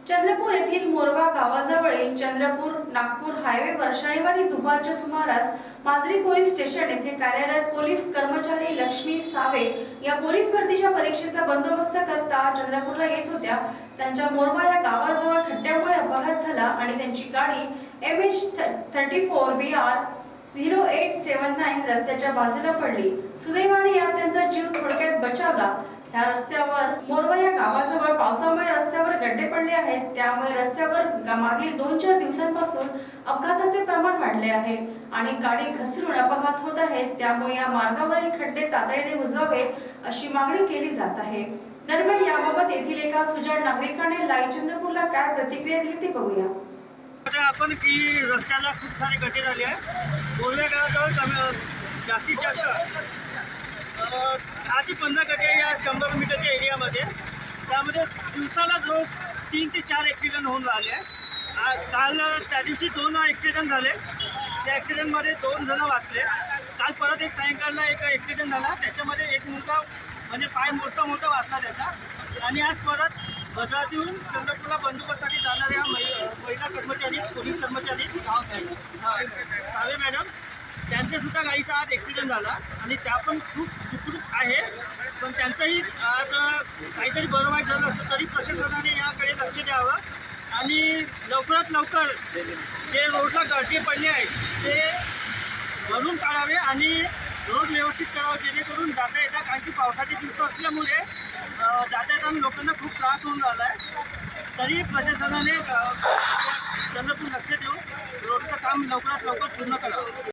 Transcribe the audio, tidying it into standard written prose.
चंद्रपूर येथील मोरवा गावाजवळील चंद्रपूर नागपूर हायवेवर शनिवारी दुपारच्या सुमारास माजरी पोलीस स्टेशन येथे कार्यरत पोलीस कर्मचारी लक्ष्मी सावे या पोलीस भरतीच्या परीक्षेचा बंदोबस्त करता चंद्रपूरला येत होत्या। त्यांच्या मोरवा या गावाजवळ खड्ड्यामुळे अपघात झाला आणि त्यांची गाडी MH34BR 0879 रस्त्याच्या बाजूला पडली। सुदैवाने यात त्यांचा जीव थोडक्यात बचावला। या रस्त्यावर मोरवा या गावाजवळ पावसामुळे रस्त्यावर गड्डे पडले आहेत, त्यामुळे रस्त्यावर मागील 2-4 दिवसांपासून अपघाताचे प्रमाण वाढले आहे आणि गाडी घसरून अपघात होत आहेत। त्यामुळे या मार्गावरील खड्डे तातडीने बुजवावे अशी मागणी केली जात आहे। दरम्यान याबाबत येथील एका सुजाण नागरिकाने लाईव्ह चंद्रपूरला काय प्रतिक्रिया दिली ते बघूया। आपण की रस्त्याला खूप सारे गड्डे झाले आहे। मोरवा गावाजवळ जास्तीत जास्त 10 ते 15 गड्डे या 100 मीटरच्या एरियामध्ये, त्यामध्ये दिवसाला 3 ते 4 ॲक्सिडेंट होऊन राहिले आहे। काल त्या दिवशी 2 ॲक्सिडेंट झाले, त्या ॲक्सिडेंटमध्ये 2 जण वाचले। काल परत एक सायंकाळला एक ॲक्सिडेंट झाला, त्याच्यामध्ये एक मुलगा म्हणजे पाय मोठा वाचला त्याचा। आणि आज परत भद्रावतीहून चंद्रपूरला बंदोबस्तासाठी जाणाऱ्या महिला कर्मचारी, पोलीस कर्मचारी सावे मॅडम, त्यांच्यासुद्धा गाडीचा आज ॲक्सिडेंट झाला आणि त्या पण खूप सुखरूप आहे। पण त्यांचंही आज काहीतरी बरं वाईट झालं असतं तरी प्रशासनाने याकडे लक्ष द्यावं आणि लवकरात लवकर जे रोडला गड्डे पडले आहेत ते भरून काढावे आणि रोड व्यवस्थित करावं, जेणेकरून जाता येता, कारण की पावसाचे दिवस असल्यामुळे जाता येताना लोकांना खूप त्रास होऊन राहिला आहे। तरी प्रशासनाने चंद्रपूर लक्ष देऊन रोडचं काम लवकरात लवकर पूर्ण करावं।